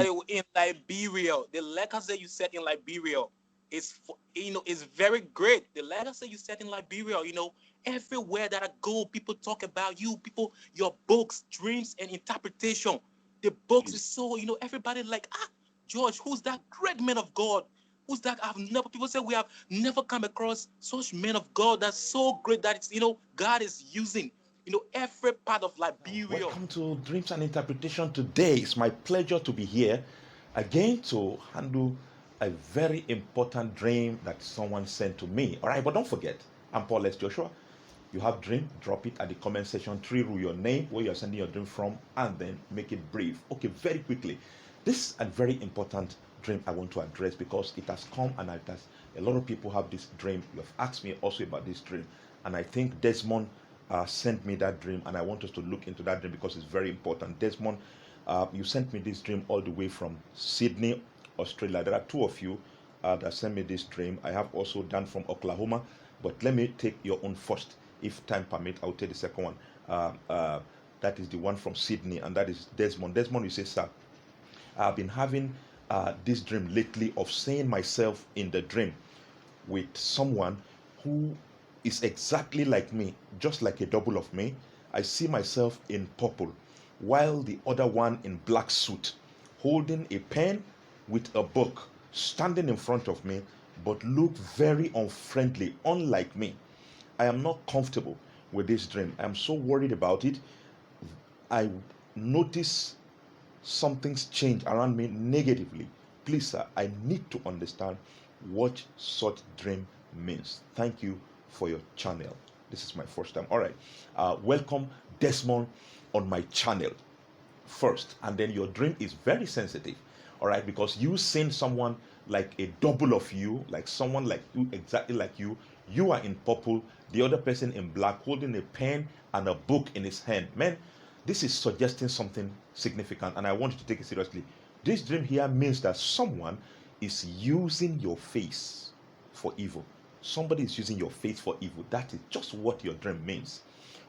in Liberia, the legacy you set in Liberia is very great. The legacy you set in Liberia, everywhere that I go, people talk about you, people, your books, dreams, and interpretation. The books is so, everybody like, George, who's that great man of God? Who's that? People say we have never come across such men of God that's so great that it's, God is using, every part of Liberia. Welcome to Dreams and Interpretation. Today it's my pleasure to be here again to handle a very important dream that someone sent to me. All right, but don't forget, I'm Paul S. Joshua. You have dream, drop it at the comment section. Rule your name, where you're sending your dream from, and then make it brief. Okay, very quickly. This is a very important dream I want to address because it has come and it has, a lot of people have this dream. You have asked me also about this dream, and I think Desmond sent me that dream, and I want us to look into that dream because it's very important. Desmond, you sent me this dream all the way from Sydney, Australia. There are two of you that sent me this dream. I have also done from Oklahoma, but let me take your own first. If time permit, I'll take the second one. That is the one from Sydney, and that is Desmond. Desmond, you say, sir, I've been having this dream lately of seeing myself in the dream with someone who is exactly like me, just like a double of me. I see myself in purple, while the other one in black suit, holding a pen with a book, standing in front of me, but look very unfriendly, unlike me. I am not comfortable with this dream. I am so worried about it. I notice something's changed around me negatively. Please, sir, I need to understand what such dream means. Thank you for your channel. This is my first time. All right. Welcome, Desmond, on my channel first. And then your dream is very sensitive. All right. Because you seen someone like a double of you, like someone like you, exactly like you. You are in purple, the other person in black, holding a pen and a book in his hand. Man, this is suggesting something significant, and I want you to take it seriously. This dream here means that someone is using your face for evil. Somebody is using your face for evil. That is just what your dream means.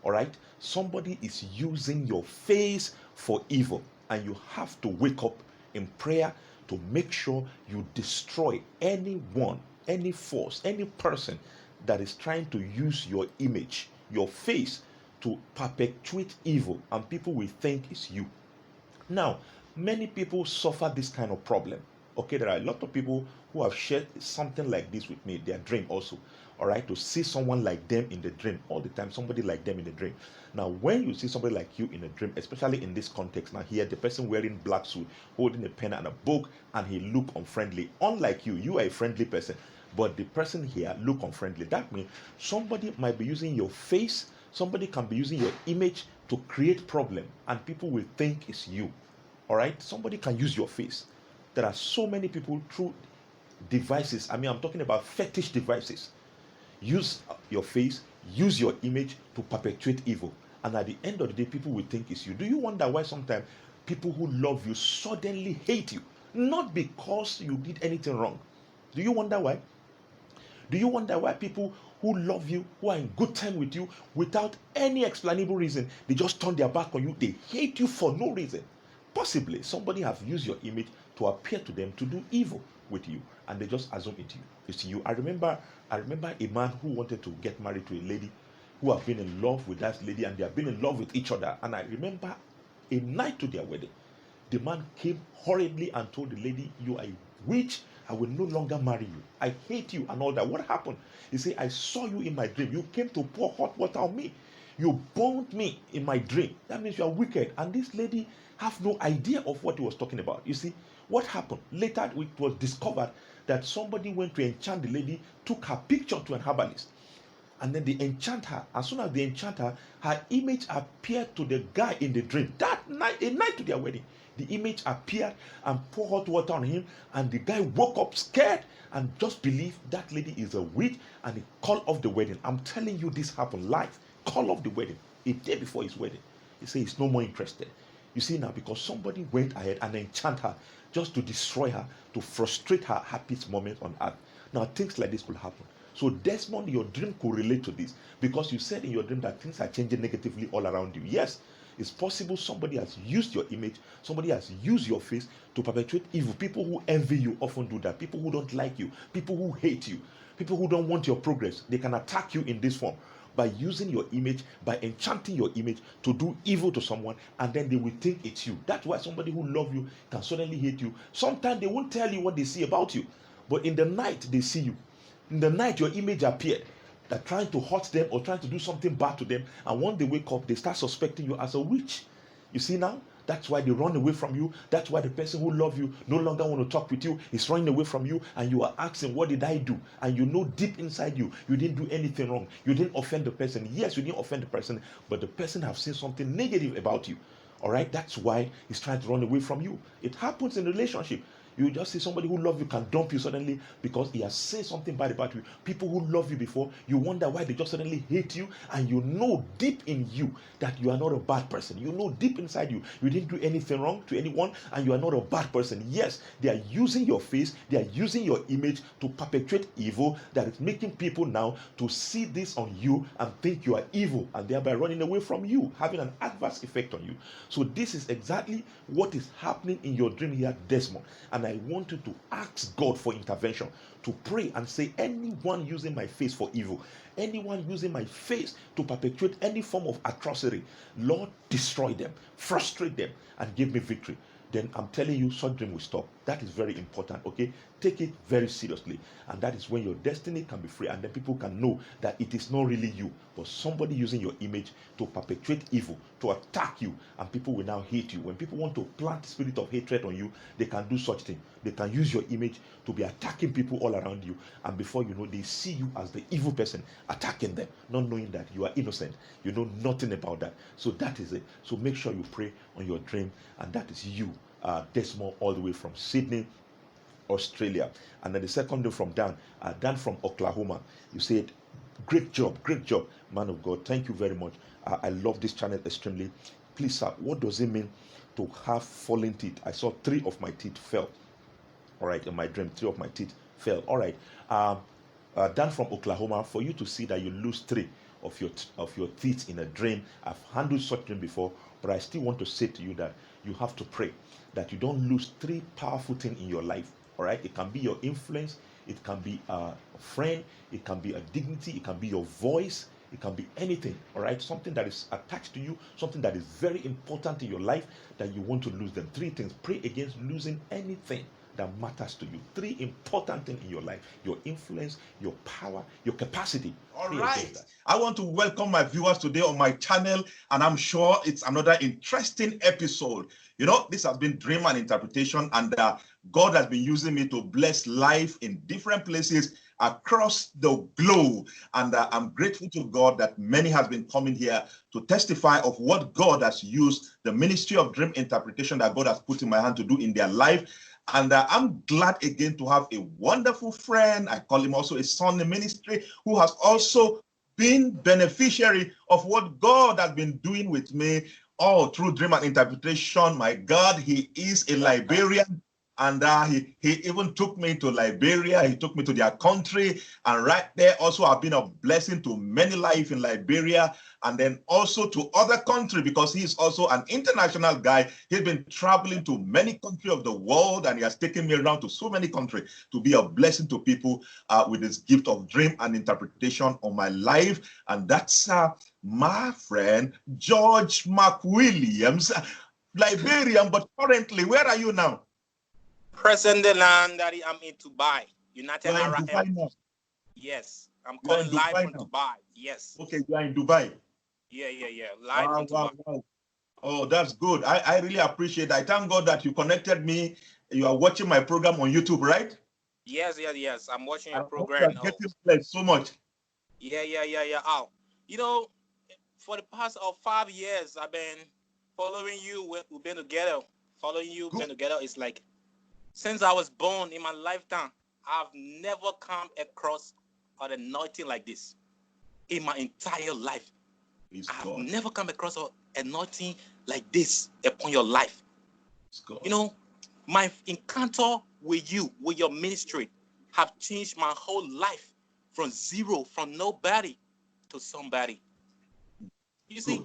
All right? Somebody is using your face for evil, and you have to wake up in prayer to make sure you destroy anyone, any force, any person that is trying to use your image, your face, to perpetuate evil, and people will think it's you. Now, many people suffer this kind of problem. Okay, there are a lot of people who have shared something like this with me, their dream also. All right, to see someone like them in the dream all the time, somebody like them in the dream. Now, when you see somebody like you in a dream, especially in this context, now here the person wearing black suit, holding a pen and a book, and he look unfriendly. Unlike you, you are a friendly person, but the person here look unfriendly. That means somebody might be using your face, somebody can be using your image to create problem, and people will think it's you. All right, somebody can use your face. There are so many people through devices. I mean, I'm talking about fetish devices. Use your face, use your image to perpetuate evil, and at the end of the day, people will think it's you. Do you wonder why sometimes people who love you suddenly hate you, not because you did anything wrong? Do you wonder why? Do you wonder why people who love you, who are in good time with you, without any explainable reason, they just turn their back on you, they hate you for no reason? Possibly somebody have used your image to appear to them to do evil with you, and they just assume it's you. I remember a man who wanted to get married to a lady, who have been in love with that lady, and they have been in love with each other. And I remember a night to their wedding, the man came hurriedly and told the lady, "You are a witch. I will no longer marry you. I hate you," and all that. What happened? He said, "I saw you in my dream. You came to pour hot water on me. You burned me in my dream. That means you are wicked." And this lady have no idea of what he was talking about. You see, what happened? Later, it was discovered that somebody went to enchant the lady, took her picture to an herbalist, and then they enchant her. As soon as they enchant her, her image appeared to the guy in the dream. That night, a night to their wedding, the image appeared and poured hot water on him, and the guy woke up scared and just believed that lady is a witch, and he called off the wedding. I'm telling you, this happened live. Call off the wedding a day before his wedding. He said he's no more interested. You see now, because somebody went ahead and enchanted her just to destroy her, to frustrate her happiest moment on earth. Now, things like this could happen. So, Desmond, your dream could relate to this, because you said in your dream that things are changing negatively all around you. Yes, It's possible somebody has used your image, somebody has used your face to perpetrate evil. People who envy you often do that. People who don't like you, people who hate you, people who don't want your progress, they can attack you in this form by using your image, by enchanting your image to do evil to someone, and then they will think it's you. That's why somebody who loves you can suddenly hate you. Sometimes they won't tell you what they see about you, but in the night they see you. In the night your image appeared. They're trying to hurt them or trying to do something bad to them, and when they wake up, they start suspecting you as a witch. You see now? That's why they run away from you. That's why the person who loves you no longer want to talk with you. Is running away from you, and you are asking, what did I do? And you know deep inside you, you didn't do anything wrong. You didn't offend the person. Yes, you didn't offend the person, but the person has seen something negative about you. All right? That's why he's trying to run away from you. It happens in a relationship. You just see somebody who loves you can dump you suddenly because he has said something bad about you. People who love you before, you wonder why they just suddenly hate you, and you know deep in you that you are not a bad person. You know deep inside you, you didn't do anything wrong to anyone, and you are not a bad person. Yes, they are using your face, they are using your image to perpetrate evil that is making people now to see this on you and think you are evil, and thereby running away from you, having an adverse effect on you. So this is exactly what is happening in your dream here, Desmond. And I want you to ask God for intervention, to pray and say, anyone using my face for evil, anyone using my face to perpetrate any form of atrocity, Lord, destroy them, frustrate them, and give me victory. Then I'm telling you, such dream will stop. That is very important, okay? Take it very seriously. And that is when your destiny can be free, and then people can know that it is not really you, but somebody using your image to perpetrate evil, to attack you, and people will now hate you. When people want to plant spirit of hatred on you, they can do such thing. They can use your image to be attacking people all around you, and before you know, they see you as the evil person attacking them, not knowing that you are innocent. You know nothing about that. So that is it. So make sure you pray on your dream, and that is you, Desmond, all the way from Sydney, Australia. And then the second one from Dan from Oklahoma. You said, great job, man of God. Thank you very much. I love this channel extremely. Please, sir, what does it mean to have fallen teeth? I saw 3 of my teeth fell. All right, in my dream, 3 of my teeth fell. All right, Dan from Oklahoma, for you to see that you lose 3 of your teeth in a dream, I've handled such dream before, but I still want to say to you that you have to pray that you don't lose 3 powerful things in your life. All right, it can be your influence, it can be a friend, it can be a dignity, it can be your voice, it can be anything. All right, something that is attached to you, something that is very important in your life, that you want to lose them. 3 things. Pray against losing anything that matters to you. 3 important things in your life: your influence, your power, your capacity. All right. I want to welcome my viewers today on my channel, and I'm sure it's another interesting episode. You know, this has been Dream and Interpretation, and God has been using me to bless life in different places across the globe. And I'm grateful to God that many has been coming here to testify of what God has used the ministry of dream interpretation that God has put in my hand to do in their life. And I'm glad again to have a wonderful friend. I call him also a son in ministry, who has also been beneficiary of what God has been doing with me all through dream and interpretation. My God, he is a Liberian. And he even took me to Liberia. He took me to their country. And right there also I've been a blessing to many lives in Liberia, and then also to other countries, because he is also an international guy. He's been traveling to many countries of the world, and he has taken me around to so many countries to be a blessing to people with his gift of dream and interpretation on my life. And that's my friend George McWilliams, Liberian, but currently, where are you now? Present the land that I'm in Dubai, United Arab Emirates. Yes, I'm calling live from now. Dubai. Yes. Okay, you are in Dubai. Yeah. Live from Dubai. Wow. Oh, that's good. I really appreciate it. I thank God that you connected me. You are watching my program on YouTube, right? Yes. I'm watching your program. I'm getting blessed so much. Yeah. Oh, you know, for the past 5 years, I've been following you. We've been together. Following you, been together. It's like, since I was born in my lifetime, I've never come across an anointing like this in my entire life. I've never come across an anointing like this upon your life. You know, my encounter with you, with your ministry, have changed my whole life from zero, from nobody to somebody. You see,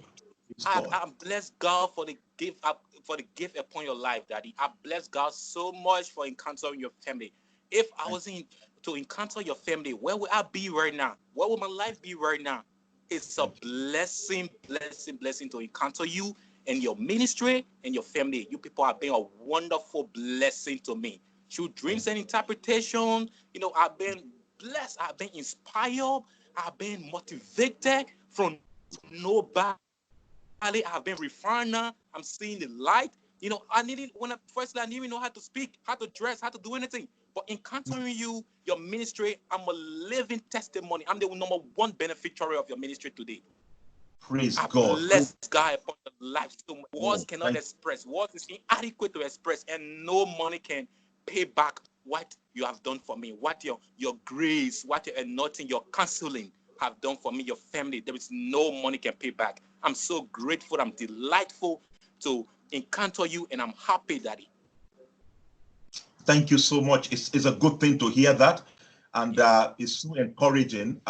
Praise God. I bless God for the gift upon your life, Daddy. I bless God so much for encountering your family. If I wasn't to encounter your family, where would I be right now? Where would my life be right now? It's a blessing, blessing, blessing to encounter you and your ministry and your family. You people have been a wonderful blessing to me. Through dreams and interpretation, I've been blessed. I've been inspired. I've been motivated from nobody. I've been refined now. I'm seeing the light. I didn't I didn't even know how to speak, how to dress, how to do anything. But encountering you, your ministry, I'm a living testimony. I'm the number one beneficiary of your ministry today. Praise I God. bless God upon the life so much. Words Oh, cannot express. Words is inadequate to express, and no money can pay back what you have done for me, what your grace, what your anointing, your counseling have done for me, your family. There is no money can pay back. I'm so grateful. I'm delightful to encounter you, and I'm happy, Daddy. thank you so much. It's a good thing to hear that. And it's so encouraging.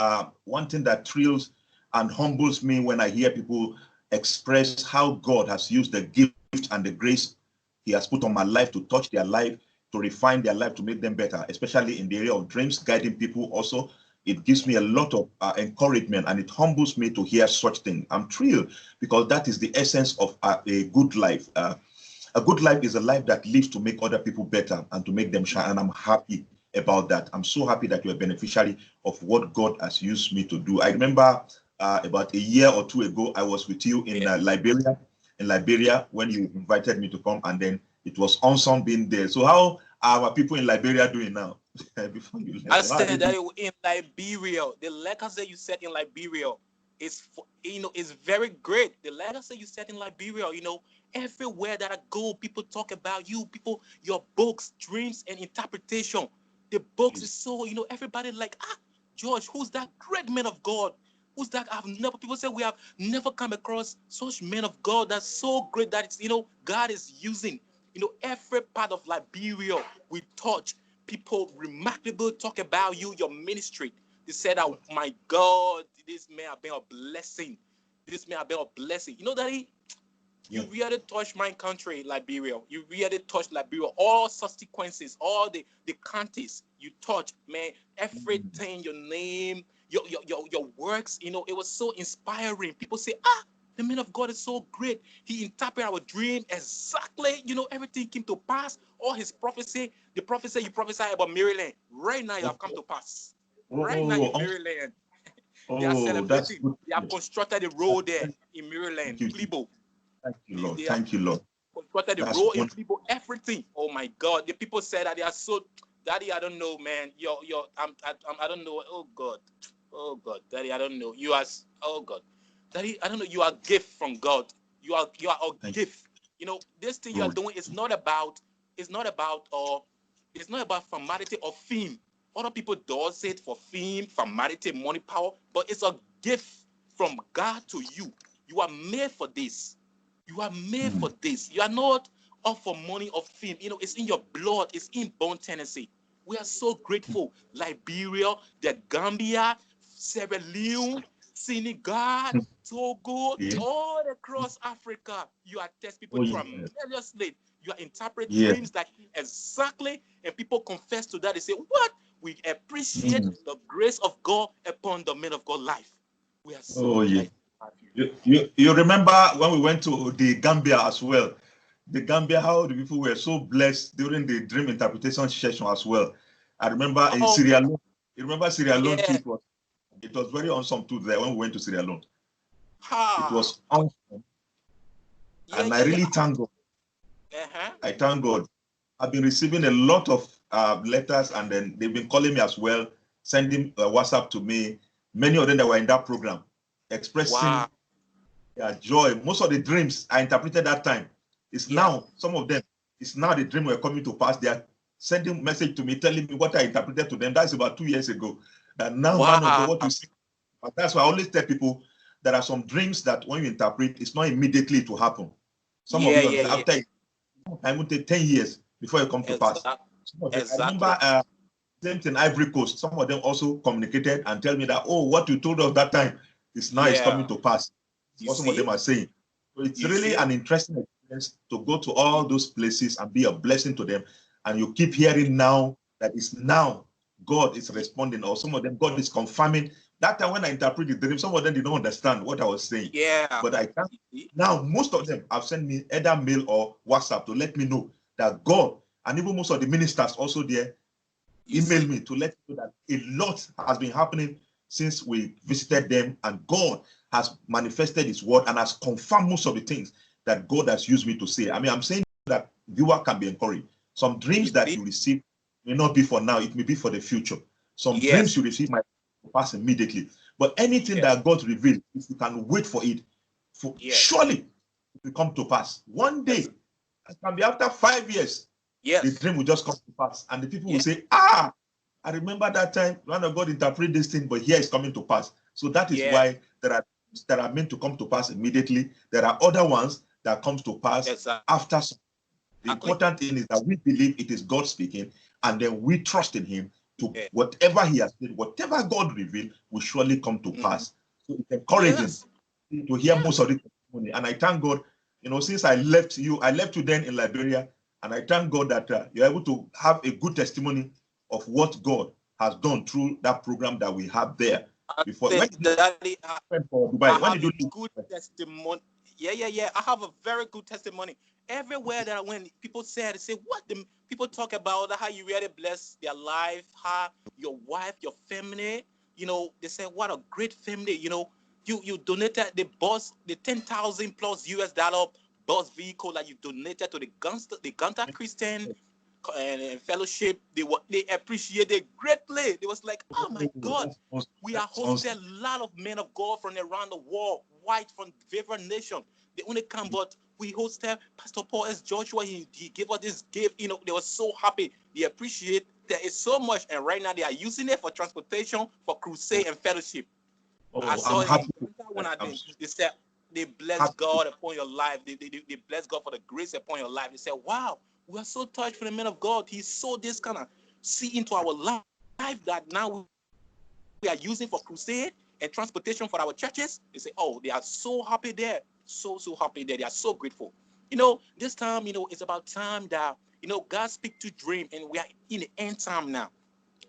One thing that thrills and humbles me when I hear people express how God has used the gift and the grace he has put on my life to touch their life, to refine their life, to make them better, especially in the area of dreams, guiding people also. It gives me a lot of encouragement, and it humbles me to hear such things. I'm thrilled because that is the essence of a good life. A good life is a life that lives to make other people better and to make them shine. And I'm happy about that. I'm so happy that you're a beneficiary of what God has used me to do. I remember about a year or two ago, I was with you in Liberia, when you invited me to come, and then it was awesome being there. So how are our people in Liberia doing now? Before you I left, said that in Liberia, the legacy you set in Liberia is very great. The legacy you set in Liberia, everywhere that I go, people talk about you, your books, dreams, and interpretation. The books is so, everybody like, George, who's that great man of God? Who's that? People say we have never come across such men of God that's so great that it's, God is using, every part of Liberia we touch. People remarkable talk about you, your ministry. They said, "Oh my God, this man have been a blessing. This man have been a blessing." You know, Daddy, you really touched my country, Liberia. You really touched Liberia. All subsequences, all the counties you touch, man. Everything, your name, your works. It was so inspiring. People say, the man of God is so great. He interpreted our dream exactly. Everything came to pass. All his prophecy, the prophecy you prophesied about Maryland, right now you have come to pass. Right now in Maryland, they are that's celebrating. good. They have constructed a road there in Maryland, Thank you. Klebo. Thank you, Lord. They have Thank you, Lord. constructed the That's road in wonderful. Klebo. Everything. Oh my God! The people said that they are so. Daddy, I don't know, man. I don't know. Oh God, Daddy, I don't know. You are. Oh God, Daddy, I don't know. You are a gift from God. You are a gift. This thing you are doing is not about. It's not about formality or fame. Other people does it for fame, formality, money, power, but it's a gift from God to you. You are made for this. You are made for this. You are not up for money or fame. It's in your blood. It's in bone tendency. We are so grateful. Liberia, the Gambia, Sierra Leone, Senegal, Togo, Yeah. all across Africa. You are test people Oh, yeah. tremendously. You are interpret Yeah. dreams that exactly, and people confess to that. They say, "What? We appreciate the grace of God upon the men of God life." We are so blessed. You remember when we went to the Gambia as well? The Gambia, how the people were so blessed during the dream interpretation session as well. I remember in Sierra Leone. You remember Sierra Leone too? It was very awesome too there when we went to Sierra Leone. It was awesome. And I really thank God. I thank God. I've been receiving a lot of letters, and then they've been calling me as well, sending WhatsApp to me. Many of them that were in that program, expressing their joy. Most of the dreams I interpreted that time, it's now, some of them, it's now the dream were coming to pass. They are sending message to me, telling me what I interpreted to them. That's about 2 years ago. That now, man of God, what you see. But that's why I always tell people there are some dreams that when you interpret, it's not immediately to happen. Some of you, after I will take 10 years before it come to pass. I remember same thing, Ivory Coast. Some of them also communicated and tell me that, oh, what you told us that time is now is coming to pass. What some of them are saying. So it's You really see? an interesting experience to go to all those places and be a blessing to them. And you keep hearing now that it's now God is responding, or some of them God is confirming. That time when I interpret the dream, some of them did not understand what I was saying. Yeah. But I can't. You see? Now, most of them have sent me either mail or WhatsApp to let me know that God, and even most of the ministers also there, You email see? me to let you know that a lot has been happening since we visited them, and God has manifested his word and has confirmed most of the things that God has used me to say. I mean, I'm saying that viewer can be encouraged. Some dreams You that see? you receive may not be for now, it may be for the future. Some dreams Yes. you receive might pass immediately. But anything Yes. that God reveals, if you can wait for it, Yes. surely it will come to pass. One Yes. day, it can be after 5 years, the Yes. dream will just come to pass. And the people will Yes. say, ah, I remember that time, man of God interpret this thing, but here it's coming to pass. So that is Yeah. why there are things that are meant to come to pass immediately. There are other ones that comes to pass after. The Exactly. important thing is that we believe it is God speaking, and then we trust in him to Yeah. whatever he has said, whatever God revealed will surely come to Mhm. pass. So it's encouraging Yes. to hear most Yes. of the testimony. And I thank God, since I left you then in Liberia, and I thank God that you're able to have a good testimony of what God has done through that program that we have there. I Before, when said, did you Daddy, leave for I Dubai? When have did a you leave? good testimony. Yeah. I have a very good testimony. Everywhere that I went, people say, what the people talk about how you really bless their life, how your wife, your family, they say, what a great family, you donated the 10,000 plus US dollar bus vehicle that you donated to the Gunter Christian and fellowship. They appreciated greatly. They was like, oh my Oh, God, we are that's hosting awesome. a lot of men of God from around the world, white from different nations. They only come, but we hosted Pastor Paul S. Joshua. He gave us this gift. They were so happy. They appreciate that it's so much. And right now they are using it for transportation, for crusade and fellowship. I Oh, saw I'm it happy. in when I I'm did. They said they bless happy. God upon your life. They bless God for the grace upon your life. They said, wow, we are so touched for the man of God. He saw this kind of see into our life that now we are using for crusade and transportation for our churches. They say, oh, they are so happy there. So happy there. They are so grateful. This time, it's about time that, God speak to dream, and we are in the end time now.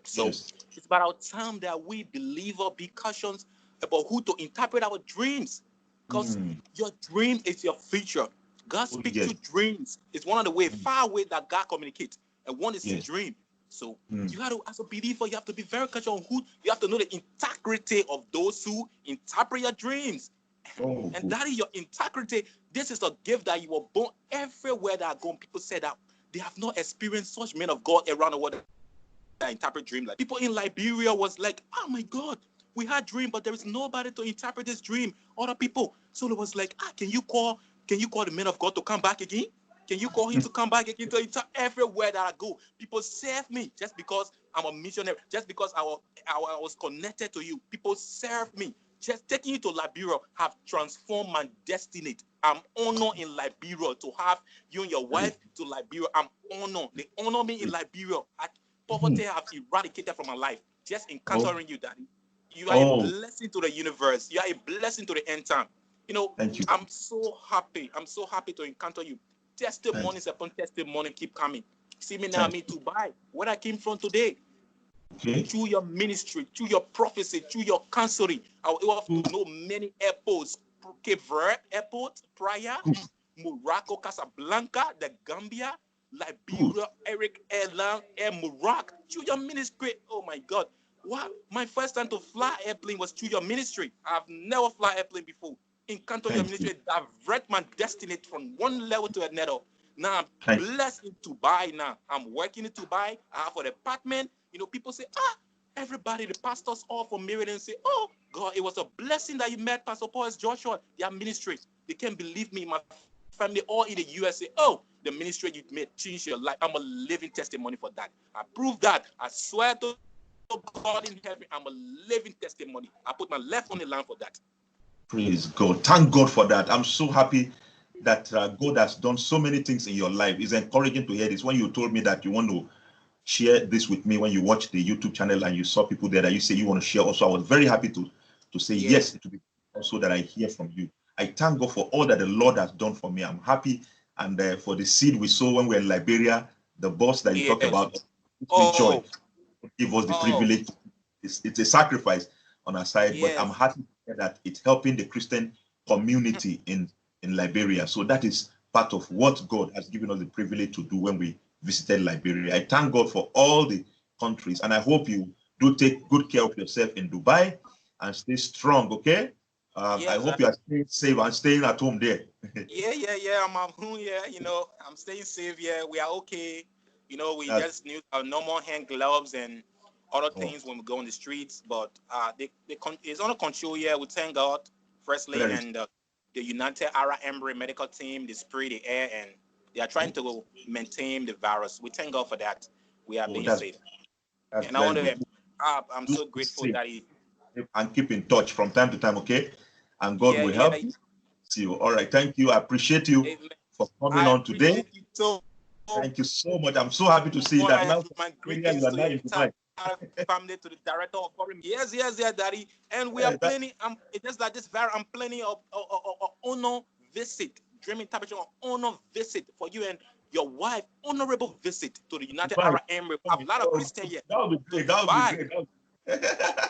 So Yes. it's about our time that we believers be cautious about who to interpret our dreams. Because Mm. your dream is your future. God Oh, speaks yes. to dreams. It's one of the way, Mm. far away that God communicates. And one is to Yes. dream. So Mm. you have to, as a believer, you have to be very cautious on who, you have to know the integrity of those who interpret your dreams. Oh, And good. that is your integrity. This is a gift that you were born everywhere that I go. People say that they have not experienced such men of God around the world that interpret dream. Like people in Liberia was like, oh my God, we had dream, but there is nobody to interpret this dream. Other people. So it was like, can you call the man of God to come back again? Can you call him to come back again to everywhere that I go? People serve me just because I'm a missionary, just because I was connected to you. People serve me. Just taking you to Liberia have transformed my destiny. I'm honored in Liberia to have you and your wife to Liberia. I'm honored. They honor me in Liberia. Poverty have eradicated from my life. Just Oh, encountering you, Daddy. You are a oh, blessing to the universe. You are a blessing to the end time. thank you. I'm so happy. I'm so happy to encounter you. Thank, Testimonies upon testimony keep coming. See me now, thank me to buy where I came from today. you. Okay. Through your ministry, through your prophecy, through your counseling, I will have to know many airports. Cape Verde Airport, Praia, Good. Morocco, Casablanca, the Gambia, Good. Liberia, Eric Airline, Air Morocco, through your ministry. Oh my God. Wow. My first time to fly airplane was through your ministry. I've never fly airplane before. Encounter your Thank you. ministry, direct my destiny from one level to another. Now I'm Thank blessed in Dubai now. I'm working in Dubai. I have an apartment. People say, everybody, the pastors all from Maryland say, oh, God, it was a blessing that you met Pastor Paul S. Joshua, their ministry. They can't believe me. My family all in the US say, oh, the ministry you made changed your life. I'm a living testimony for that. I prove that. I swear to God in heaven, I'm a living testimony. I put my left on the line for that. Praise God. Thank God for that. I'm so happy that God has done so many things in your life. It's encouraging to hear this. When you told me that you want to share this with me, when you watched the YouTube channel and you saw people there that you say you want to share also, I was very happy to say Yeah. yes, it will be also that I hear from you. I thank God for all that the Lord has done for me. I'm happy. And for the seed we sow when we were in Liberia, the boss that you talked about, with joy, give us the privilege. It's a sacrifice on our side, but I'm happy that it's helping the Christian community in Liberia. So that is part of what God has given us the privilege to do when we visited Liberia. I thank God for all the countries, and I hope you do take good care of yourself in Dubai and stay strong, okay? I hope you are staying safe and staying at home there. I'm at home, you know, I'm staying safe, we are okay. You know, we just need our normal hand gloves and other things when we go on the streets, but it's under control here. We thank God, firstly, and the United Arab Emirates medical team, they spray the air, and they are trying to maintain the virus. We thank God for that. We are being safe. And I want to, I'm so grateful that and keep in touch from time to time, okay? And God will help you. See you. All right. Thank you. I appreciate you for coming on today. Thank you so much. I'm so happy to see that now. My greetings to the entire family, to the director of foreign. Yes, Daddy. And we are planning. It's just that this very. I'm planning a honor visit, dream interpretation of honor visit for you and your wife. Honorable visit to the United Arab Emirates. A lot of Christians here. That would be great. That would be great.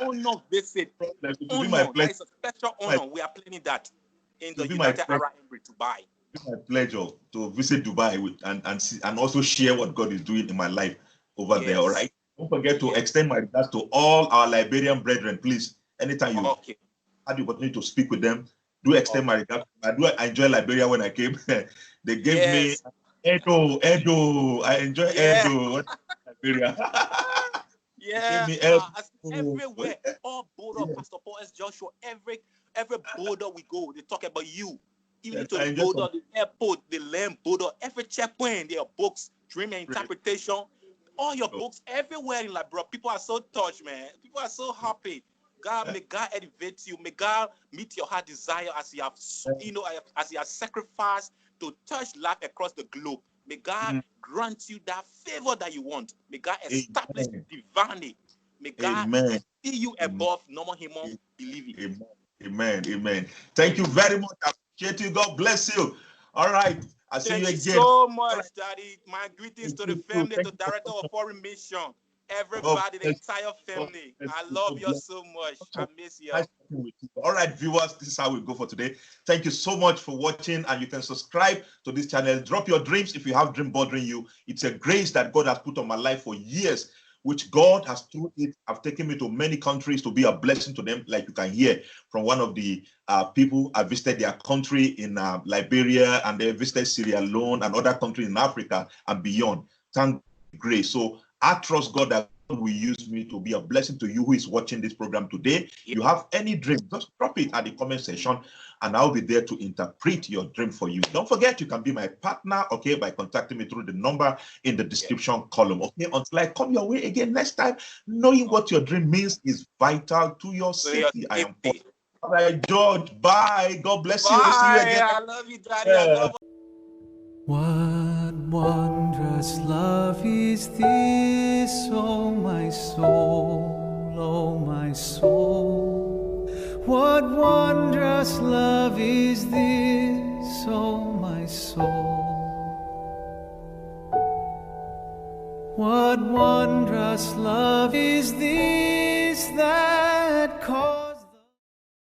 Honor visit. Honor. That is a special honor. We are planning that in the United Arab Emirates, Dubai. It's my pleasure to visit Dubai and also share what God is doing in my life over there. All right. Don't forget to extend my regards to all our Liberian brethren. Please, anytime you had the opportunity to speak with them, do extend my regards. I enjoy Liberia when I came. They gave me Edo. I enjoy Edo. Liberia. Everywhere, all border, Pastor Paul S. Joshua, every border we go, they talk about you. Even to the border, the airport, the land border, every checkpoint, their books, dream and interpretation, all your books, everywhere in Liberia. People are so touched, man. People are so happy. God, may God elevate you. May God meet your heart desire as you have, as you have sacrificed to touch life across the globe. May God grant you that favor that you want. May God establish divinely. May God see you above normal human believing. Amen. Thank you very much. I appreciate you. God bless you. All right. I'll see you again. Thank you so much, Daddy. My greetings to the family, to Director of Foreign Mission, everybody, the entire family. I love you so much. I miss you. All right, viewers, this is how we go for today. Thank you so much for watching, and you can subscribe to this channel. Drop your dreams if you have dream bothering you. It's a grace that God has put on my life for years, which God has through it have taken me to many countries to be a blessing to them. Like you can hear from one of the people, I visited their country in Liberia, and they visited Sierra Leone and other countries in Africa and beyond. Thank grace. So I trust God that God will use me to be a blessing to you who is watching this program today. You have any dream, just drop it at the comment section, and I'll be there to interpret your dream for you. Don't forget, you can be my partner, okay, by contacting me through the number in the description column, okay? Until I come your way again next time, knowing what your dream means is vital to your safety. I am Paul. All right, George, bye. God bless you. See you again. I love you, Daddy. I love you. What wondrous love is this, oh my soul, oh my soul. What wondrous love is this, oh my soul. What wondrous love is this that calls